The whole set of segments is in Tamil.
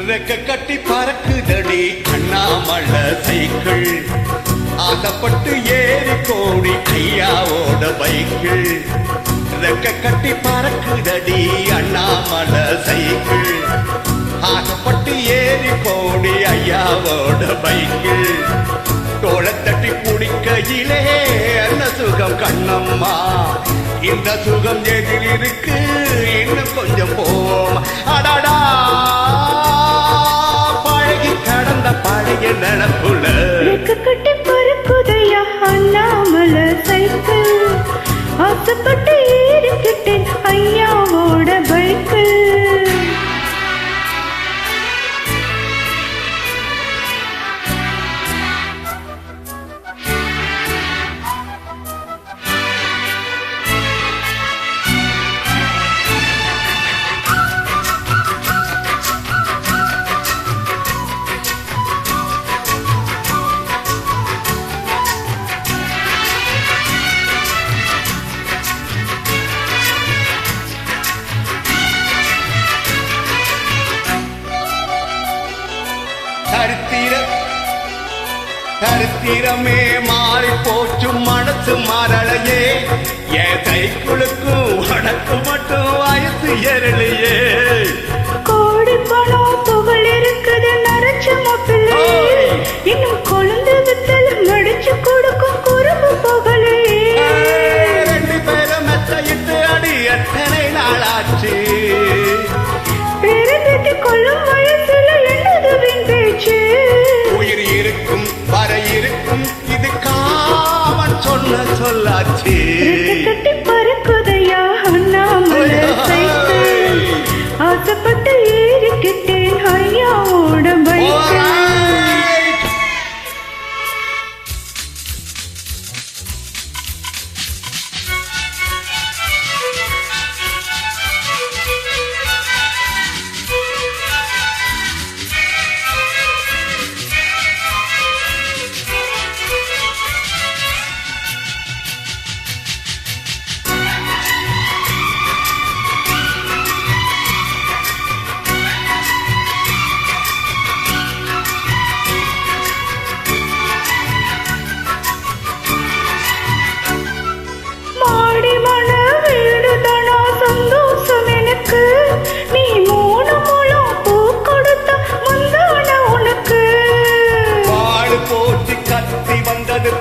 ரெக்க கட்டி பறக்குதடி அண்ணாமலை சைக்கிள், ஆசைப்பட்டு ஏறி கோடி ஐயாவோட பைக்கிள். ரெக்க கட்டி பறக்குதடி அண்ணாமலை சைக்கிள், ஆசைப்பட்டு ஏறி கோடி ஐயாவோட பைக்கிள். தோளத்தட்டி குடிக்கையிலே என்ன சுகம் கண்ணம்மா, இந்த சுகம் எதில் இருக்கு இன்னும் கொஞ்சம் போவோம். அடாடா பழகி கடந்த பழைய நினப்புல கட்டி பறக்குதையா அண்ணாமலை சைக்கிள், ஆசைப்பட்டு ஏறிக்கிட்டேன் ஐயாவோட பைக்கிள். சரித்திரமே மாறி போச்சு மனசு மாறலையே, என் சைக்கிளுக்கும் உனக்கு மட்டும் வயசு ஏறலையே. கோடி பணம் புகழ் இருக்குது நரைச்ச மாப்பிள்ளை, இன்னும் கொழுந்து வித்தல் மடிச்சு கொடுக்கும் குறும்பு புகழே. ரெண்டு பேரும் மெத்தையிட்டு அடி எத்தனை நாளாச்சு, பேரத்திட்டு கொள்ளும் வயசுல என்னதுவின் பேச்சு. உயிர் இருக்கும் வர இருக்கும் இது காவன் சொன்ன சொல்லாச்சு. கட்டி பறக்குதையா அண்ணாமலை சைக்கிள், ஆசைப்பட்டு ஏறிக்கிட்டேன் ஐயாவோட பைக்கிள்.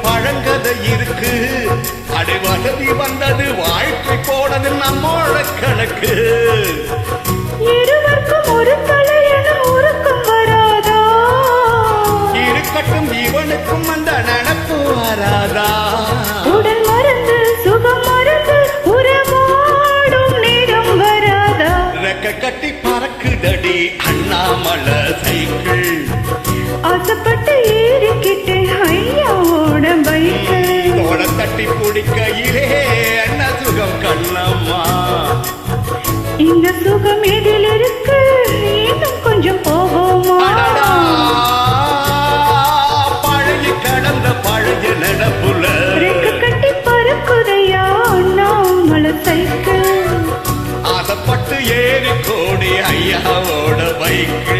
பழங்கதை இருக்கு அடை வசதி வந்தது வாழ்க்கை போனது நம்மோட கணக்கு. இருவருக்கும் ஒரு தலையென உருக்கம் வராதா, இருக்கட்டும் இவனுக்கும் அந்த நினப்பு வராதா. உடல் மறந்து சுகம் மறந்து உறவாடும் நேரம் வராதா. ரெக்க கட்டி பறக்குதடி அண்ணாமலை சைக்கிள், ஆசைப்பட்டு ஏறிக்கிட்டேன் ஐயாவோட பைக்கிள். தோள தட்டி குடிக்கையிலே என்ன சுகம் கண்ணம்மா, இந்த சுகம் எதில் இருக்கு இன்னும் கொஞ்சம் போவோமா. பழகி கடந்த பழைய நினப்புல ரெக்க கட்டி பறக்குதையா அண்ணாமலை சைக்கிள், ஆசைப்பட்டு ஏறி கோடி ஐயாவோட பைக்கு.